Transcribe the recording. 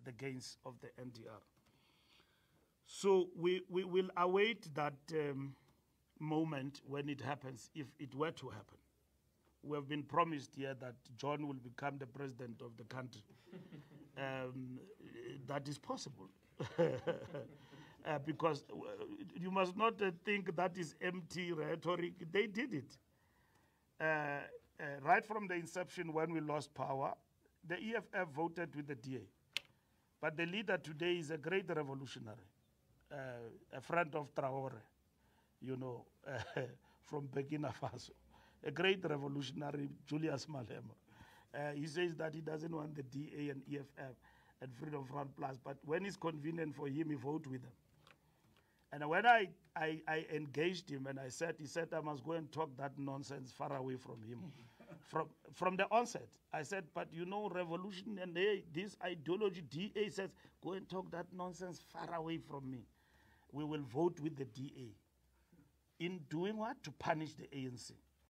the gains of the NDR. So we will await that moment when it happens, if it were to happen. We have been promised here that John will become the president of the country. That is possible. Because you must not think that is empty rhetoric. They did it. Right from the inception when we lost power, the EFF voted with the DA. But the leader today is a great revolutionary, a friend of Traore, you know, from Burkina Faso, a great revolutionary, Julius Malema. He says that he doesn't want the DA and EFF and Freedom Front Plus, but when it's convenient for him, he vote with them. And when I engaged him and he said, I must go and talk that nonsense far away from him. From the onset, I said, but you know, revolution and this ideology, DA says, go and talk that nonsense far away from me. We will vote with the DA. In doing what? To punish the ANC.